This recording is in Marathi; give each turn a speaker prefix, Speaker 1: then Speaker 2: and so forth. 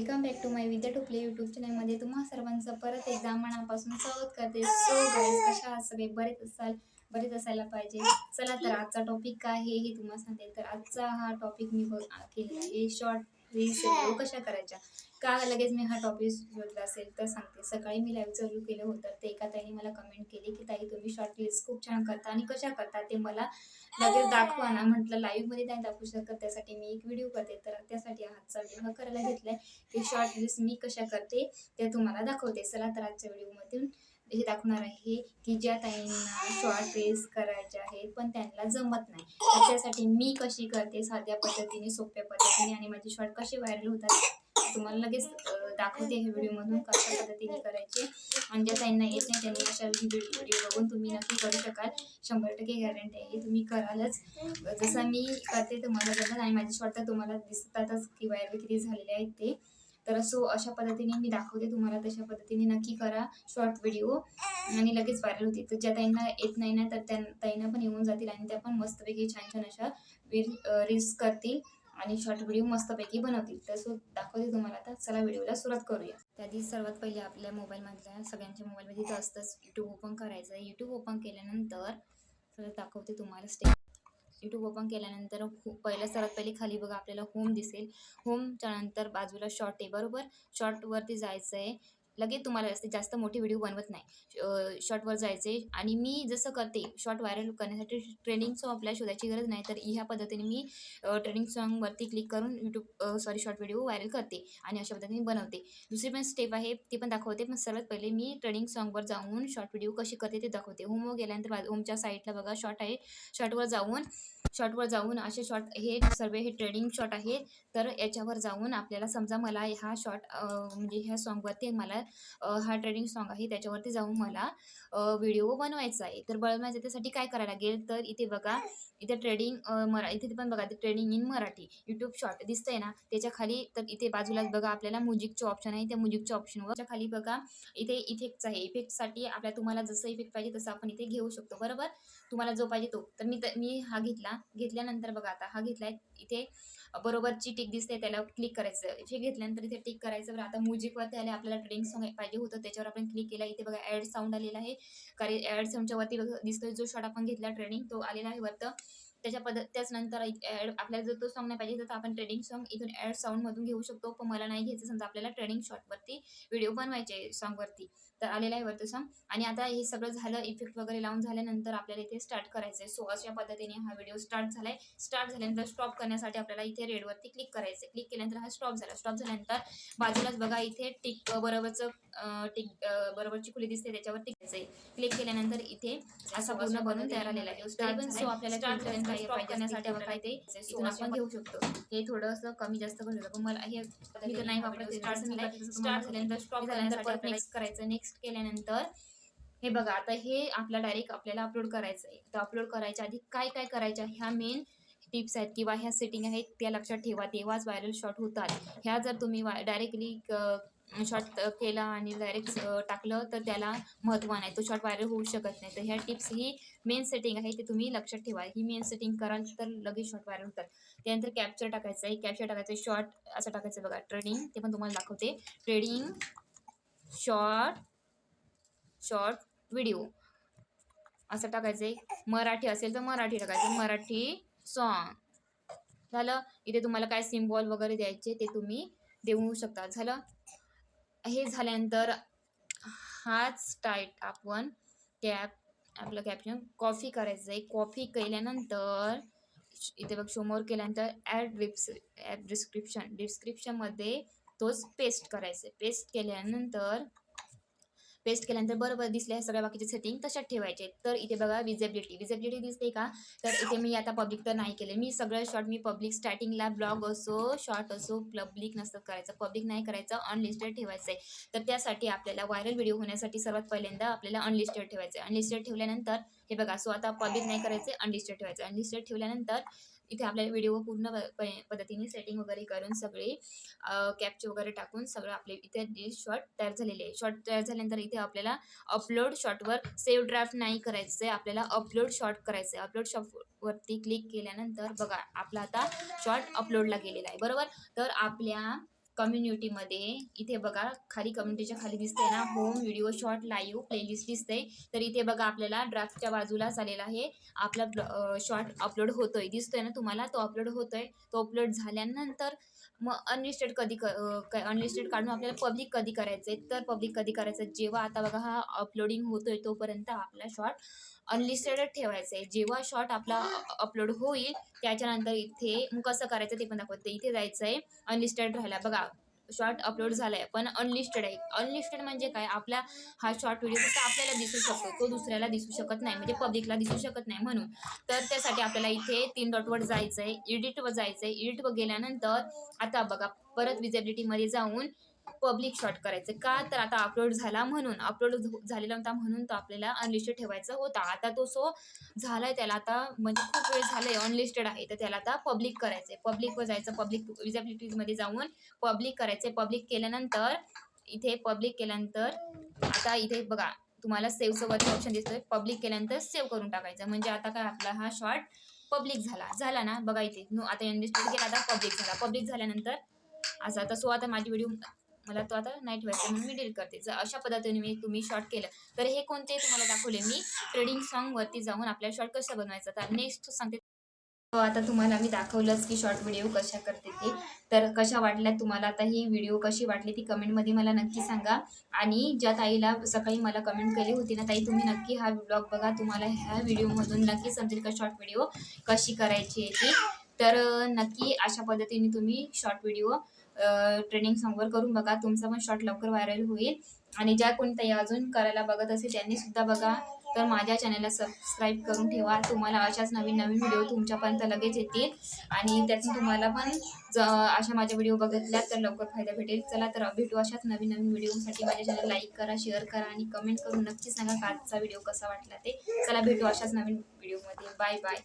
Speaker 1: वेलकम बॅक टू माय विद्या टोपले यूट्यूब चॅनलमध्ये तुम्हा सर्वांचं परत एकदा मनापासून स्वागत करते. सो गाईज, कशा आहात सगळे? बरेच असायला पाहिजे. चला तर आजचा टॉपिक काय आहे हे तुम्हाला सांगते. तर आजचा हा टॉपिक मी केलेला आहे, शॉर्ट रील्स कशा करायच्या. का लगेच मी हा टॉपिक शोधला असेल तर सांगते. सकाळी मी लाईव्ह चालू केलं होतं, ते एका ताईने मला कमेंट केली की ताई तुम्ही शॉर्ट रील्स खूप छान करता आणि कशा करता ते मला लगेच दाखवा ना. म्हटलं लाईव्ह मध्ये नाही दाखवू शकत, त्यासाठी मी एक व्हिडिओ करते. तर त्यासाठी आजचा व्हिडिओ करायला घेतलाय की शॉर्ट रील्स मी कशा करते ते तुम्हाला दाखवते. चला तर आजच्या व्हिडिओमधून हे दाखवणार आहे की ज्या ताईंना शॉर्ट रील्स करायचे आहेत पण त्यांना जमत नाही, तर त्यासाठी मी कशी करते साध्या पद्धतीने, सोप्या पद्धतीने, आणि माझे शॉर्ट कसे व्हायरल होतात तुम्हाला लगेच दाखवते हे व्हिडिओमधून कशा पद्धतीने करायचे. आणि ज्या ताईंना येत नाही त्यांनी अशा व्हिडिओ बघून तुम्ही नक्की करू शकाल. 100% गॅरंटी आहे, तुम्ही करालच. जसं मी करते तुम्हाला जमत, आणि माझे शॉर्ट तर तुम्हाला दिसतातच की व्हायरल किती झालेले आहेत ते. तर सो अशा पद्धतीने मी दाखवते तुम्हाला, तशा पद्धतीने नक्की करा शॉर्ट व्हिडिओ आणि लगेच व्हायरल होते. तर ज्या ताईंना येत नाही ना तर त्या ताईंना पण येऊन जातील आणि त्या पण मस्तपैकी छान छान अशा रील्स करतील आणि शॉर्ट व्हिडिओ मस्तपैकी बनवतील. तर सो दाखवते तुम्हाला. आता चला व्हिडिओला सुरुवात करूया. त्याआधी सर्वात पहिले आपल्या मोबाईलमधल्या सगळ्यांच्या मोबाईलमध्ये तर असतंच यूट्यूब ओपन करायचं. यूट्यूब ओपन केल्यानंतर तर दाखवते तुम्हाला स्टेप. यूट्यूब ओपन केल्यानंतर पहिल्या सर्वात पहिले खाली बघा आपल्याला होम दिसेल. होमच्या नंतर बाजूला शॉर्ट आहे, बरोबर. शॉर्टवरती जायचं आहे. लगेच तुम्हाला जास्त मोठी व्हिडिओ बनवत नाही, शॉर्टवर जायचे. आणि मी जसं करते शॉर्ट व्हायरल करण्यासाठी ट्रेंडिंग सॉन्ग आपल्याला शोधायची गरज नाही. तर ह्या पद्धतीने मी ट्रेंडिंग सॉन्गवरती क्लिक करून शॉर्ट व्हिडिओ व्हायरल करते आणि अशा पद्धतीने बनवते. दुसरी पण स्टेप आहे ती पण दाखवते. पण सर्वात पहिले मी ट्रेंडिंग सॉन्गवर जाऊन शॉर्ट व्हिडिओ कशी करते ते दाखवते. होमवर गेल्यानंतर होमच्या साईडला बघा शॉर्ट आहे. शॉर्टवर जाऊन असे शॉर्ट हे सर्व हे ट्रेंडिंग शॉर्ट आहे. तर याच्यावर जाऊन आपल्याला समजा मला हा शॉर्ट म्हणजे ह्या सॉन्गवरती मला हा ट्रेंडिंग सॉन्ग आहे त्याच्यावरती जाऊन मला व्हिडिओ बनवायचा आहे. तर बनवायचं त्यासाठी काय करायला लागेल, तर इथे बघा, इथे इथे पण बघा trading in Marathi YouTube short दिसतंय ना, त्याच्या खाली तर इथे बाजूलाच बघा आपल्याला म्युझिकचे ऑप्शन आहे. त्या म्युझिकच्या ऑप्शनवर खाली बघा इथे इफेक्टचं आहे. इफेक्टसाठी आपल्याला तुम्हाला जसं इफेक्ट पाहिजे तसं आपण इथे घेऊ शकतो, बरोबर. तुम्हाला जो पाहिजे तो. तर मी हा घेतल्यानंतर बघा आता हा घेतलाय. इथे बरोबरची टिक दिसते, त्याला क्लिक करायचं. इथे घेतल्यानंतर इथे टिक करायचं. बरं आता म्युझिकवरती आले, आपल्याला ट्रेंडिंग सॉन्ग पाहिजे होतं त्याच्यावर आपण क्लिक केला. इथे बघा ॲड साऊंड आलेला आहे. कारण ॲड साऊंडच्या वरती बघा दिसतोय जो शॉर्ट आपण घेतला ट्रेंडिंग तो आलेला आहे वरतं. त्याच नंतर आपल्याला जर तो सॉन्ग नाही पाहिजे तर आपण ट्रेंडिंग सॉन्ग इथून ॲड साऊंडमधून घेऊ शकतो. पण मला नाही घ्यायचं, समजा आपल्याला ट्रेंडिंग शॉर्टवरती व्हिडिओ बनवायचे सॉन्गवरती. तर आलेला आहे वरतं सॉन्ग. आणि आता हे सगळं झालं, इफेक्ट वगैरे लावून झाल्यानंतर आपल्याला इथे स्टार्ट करायचं आहे. सो अशा पद्धतीने हा व्हिडिओ स्टार्ट झालाय. स्टार्ट झाल्यानंतर स्टॉप करण्यासाठी आपल्याला इथे रेडवरती क्लिक करायचं. क्लिक केल्यानंतर हा स्टॉप झाला. स्टॉप झाल्यानंतर बाजूलाच बघा इथे टिक बरोबरची खुली दिसते, त्याच्यावर क्लिक केल्यानंतर इथे असा पूर्ण बनून तयार आलेला आहे. सो आपल्याला स्टार्ट करण्यासाठी आपल्याला ते इथून आपण घेऊ शकतो. हे थोडंसं कमी जास्त करू शकतो. मला हे मी तर नाही वापरत. स्टार्ट झाल्यानंतर स्टॉप झाल्यानंतर परत नेक्स्ट करायचं. नेक्स्ट केल्यानंतर हे बघा आता हे डायरेक्ट आपल्याला अपलोड करायचं आहे. तर अपलोड करायच्या आधी काय काय करायच्या ह्या मेन टिप्स आहेत किंवा ह्या सेटिंग आहेत त्या लक्षात ठेवा, तेव्हाच व्हायरल शॉर्ट होतात. ह्या जर तुम्ही डायरेक्टली शॉर्ट केला आणि डायरेक्ट टाकलं तर त्याला महत्त्व नाही, तो शॉर्ट व्हायरल होऊ शकत नाही. तर ह्या टिप्स ही मेन सेटिंग आहे, ते तुम्ही लक्षात ठेवा. ही मेन सेटिंग कराल तर लगेच शॉर्ट व्हायरल होतात. त्यानंतर कॅप्चर टाकायचं आहे. कॅप्चर टाकायचं आहे शॉर्ट असं टाकायचं बघा. ट्रेडिंग ते पण तुम्हाला दाखवते. ट्रेडिंग शॉर्ट व्हिडिओ असं टाकायचं. मराठी असेल तर मराठी टाकायचं, मराठी सॉन्ग झालं. इथे तुम्हाला काय सिम्बॉल वगैरे द्यायचे ते तुम्ही देऊ शकता. झालं. हे झाल्यानंतर हाच टाईट आपण आपलं कॅप्शन कॉपी करायचं आहे. कॉपी केल्यानंतर इथे बघ शोमोर केल्यानंतर ॲड डिस्क्रिप्शनमध्ये तोच पेस्ट करायचं. पेस्ट केल्यानंतर बरोबर दिसल्या सगळ्या बाकीचे सेटिंग तशात ठेवायचे. तर इथे बघा विजिबिलिटी दिसते का, तर इथे मी आता पब्लिक तर नाही केले. मी सगळं शॉर्ट मी पब्लिक स्टार्टिंगला ब्लॉग असो शॉर्ट असो पब्लिक नसतं करायचं, पब्लिक नाही करायचं, अनलिस्टेड ठेवायचं आहे. तर त्यासाठी आपल्याला व्हायरल व्हिडिओ होण्यासाठी सर्वात पहिल्यांदा आपल्याला अनलिस्टेड ठेवायचं आहे. अनलिस्टेड ठेवल्यानंतर हे बघा, सो आता पब्लिक नाही करायचं, अनलिस्टेड ठेवायचं. अनलिस्टेड ठेवल्यानंतर इथे आपल्याला व्हिडिओ पूर्ण पद्धतीने सेटिंग वगैरे करून सगळे कॅप्चर वगैरे टाकून सगळं आपले इथे शॉर्ट तयार झालेले आहे. शॉर्ट तयार झाल्यानंतर इथे आपल्याला अपलोड शॉर्टवर सेव्ह ड्राफ्ट नाही करायचं आहे, आपल्याला अपलोड शॉर्ट करायचं आहे. अपलोड शॉर्टवरती क्लिक केल्यानंतर बघा आपला आता शॉर्ट अपलोडला गेलेला आहे, बरोबर. तर आपल्या कम्युनिटीमध्ये इथे बघा खाली कम्युनिटीच्या खाली दिसते ना home video short live playlist दिसते. तर इथे बघा आपल्याला ड्राफ्टच्या बाजूला झालेला आहे आपला शॉर्ट अपलोड होतोय दिसतोय ना तुम्हाला. तो अपलोड होतोय. तो अपलोड झाल्यानंतर मग अनलिस्टेड अनलिस्टेड काढून आपल्याला पब्लिक कधी करायचंय तर पब्लिक कधी करायचं जेव्हा आता बघा हा अपलोडिंग होतोय तोपर्यंत आपला शॉर्ट अनलिस्टेडच ठेवायचं आहे. जेव्हा शॉर्ट आपला अपलोड होईल त्याच्यानंतर इथे मग कसं करायचं ते पण दाखवते. इथे जायचं आहे अनलिस्टेड राहायला बघा शॉर्ट अपलोड झालाय पण अनलिस्टेड आहे. अनलिस्टेड म्हणजे काय आपला हा शॉर्ट व्हिडिओ फक्त आपल्याला दिसू शकतो तो दुसऱ्याला दिसू शकत नाही म्हणजे पब्लिकला दिसू शकत नाही म्हणून. तर त्यासाठी आपल्याला इथे 3 डॉटवर जायचं आहे एडिटवर जायचं आहे. एडिटवर गेल्यानंतर आता बघा परत विजिबिलिटीमध्ये जाऊन पब्लिक शॉर्ट करायचं का तर आता अपलोड झाला म्हणून अपलोड झालेला होता म्हणून तो आपल्याला अनलिस्टेड ठेवायचा होता. आता तो सो झालाय त्याला आता म्हणजे खूप वेळ झालाय अनलिस्टेड आहे तर त्याला आता पब्लिक करायचंय. पब्लिकवर जायचं पब्लिक विजिबिलिटीमध्ये जाऊन पब्लिक करायचंय. पब्लिक केल्यानंतर इथे पब्लिक केल्यानंतर आता इथे बघा तुम्हाला सेव्हचं वरती ऑप्शन दिसतोय. पब्लिक केल्यानंतर सेव्ह करून टाकायचं म्हणजे आता काय आपला हा शॉर्ट पब्लिक झाला ना बघा इथे आता अनलिस्टेड केला आता पब्लिक झाला. पब्लिक झाल्यानंतर असं आता सो आता माझी व्हिडिओ मला तो आता नाही ठेवायचा म्हणून मी डिलीट करते. जर अशा पद्धतीने तुम्ही शॉर्ट केलं तर हे कोणते तुम्हाला दाखवले मी ट्रेडिंग सॉन्ग वरती जाऊन आपल्याला शॉर्ट कसं बनवायचं. तर नेक्स्ट सांगते. आता तुम्हाला मी दाखवलंच की शॉर्ट व्हिडिओ कशा करते ते. तर कशा वाटल्या तुम्हाला आता ही व्हिडिओ कशी वाटली ती कमेंटमध्ये मला नक्की सांगा. आणि ज्या ताईला सकाळी मला कमेंट केली होती ना ताई तुम्ही नक्की हा ब्लॉग बघा तुम्हाला ह्या व्हिडिओमधून नक्की समजेल का शॉर्ट व्हिडिओ कशी करायची आहे ती. तर नक्की अशा पद्धतीने तुम्ही शॉर्ट व्हिडिओ ट्रेनिंग सॉन्गवर करून बघा तुमचा पण शॉर्ट लवकर व्हायरल होईल. आणि ज्या कोणत्याही अजून करायला बघत असेल त्यांनी सुद्धा बघा. तर माझ्या चॅनलला सबस्क्राईब करून ठेवा. तुम्हाला अशाच नवीन नवीन व्हिडिओ तुमच्यापर्यंत लगेच येतील आणि त्यातून तुम्हाला पण अशा माझ्या व्हिडिओ बघितल्या तर लवकर फायदा भेटेल. चला तर भेटू अशाच नवीन नवीन व्हिडिओसाठी माझ्या चॅनल लाईक करा शेअर करा आणि कमेंट करून नक्की सांगा का आजचा व्हिडिओ कसा वाटला ते. चला भेटू अशाच नवीन व्हिडिओमध्ये. Bye bye.